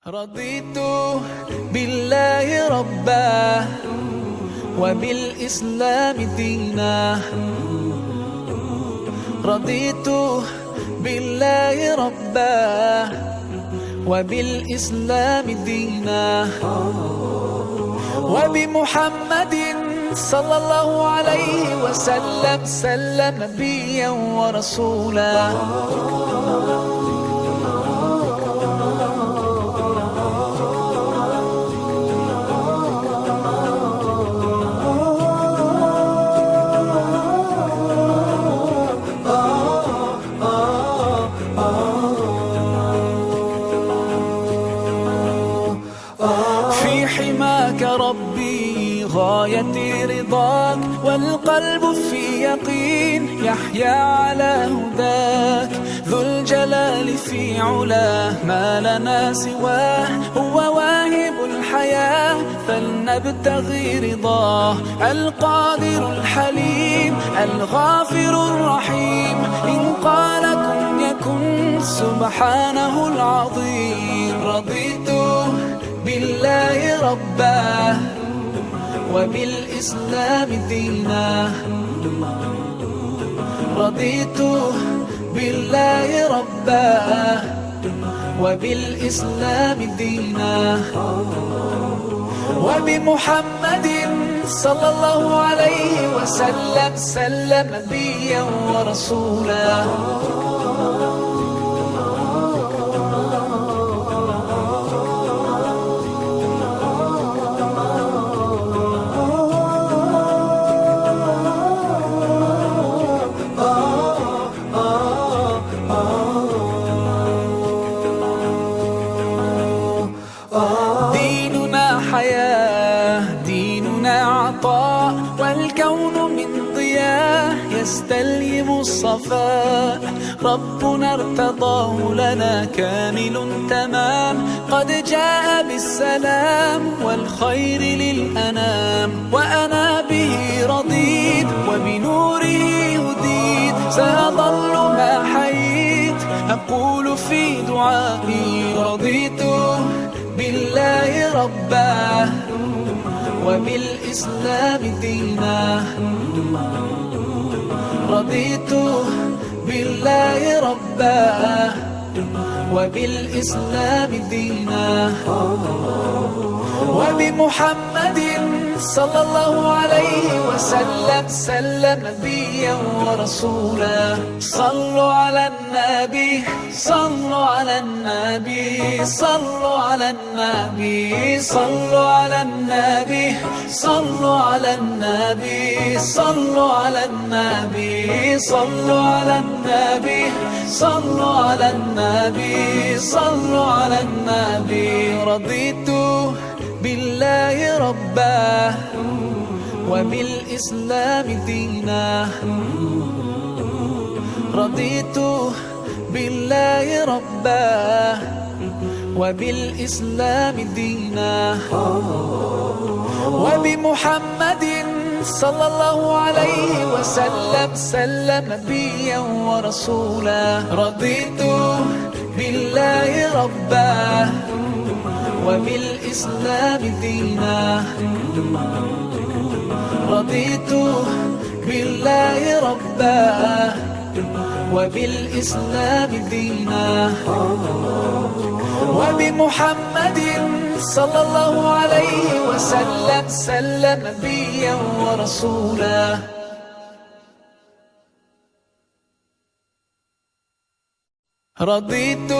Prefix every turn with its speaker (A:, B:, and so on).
A: رضيت بالله ربا وبالإسلام دينا. رضيت بالله ربا وبالإسلام دينا، وبمحمد صلى الله عليه وسلم نبيا ورسولا. في حماك ربي غايتي رضاك، والقلب في يقين يحيا على هداك. ذو الجلال في علاه ما لنا سواه، هو واهب الحياة فلنبتغي رضاه. القادر الحليم الغافر الرحيم، إن قال كن يكن سبحانه العظيم. رضيت بالله ربا وبالإسلام دينا. رضيت بالله ربا وبالإسلام دينا، وبمحمد صلى الله عليه وسلم نبيا ورسولا. ديننا حياة، ديننا عطاء، والكون من ضياء يستلهم الصفاء. ربنا ارتضاه لنا كامل تمام، قد جاء بالسلام والخير للأنام. وأنا به رضيت وبنوره هديت، سأظل ما حييت أقول في دعائي. رضيت بالله ربا وبالإسلام دينا. رضيت بالله ربا وبالإسلام دينا، وبمحمد صلى الله عليه وسلم نبيا ورسولا. صلوا على النبي، صلوا على النبي، صلوا على النبي، صلوا على النبي، صلوا على النبي، صلوا على النبي، صلوا على النبي، صلوا على النبي، صلوا على النبي. رضيت بالله ربا وبالإسلام دينا. رضيت بالله ربا وبالإسلام دينا، وبمحمد صلى الله عليه وسلم نبيا ورسولا. رضيت بالله ربا وبالإسلام دينا. رضيت بالله ربا وبالإسلام دينا، وبمحمد صلى الله عليه وسلم نبيا ورسولا. رضيت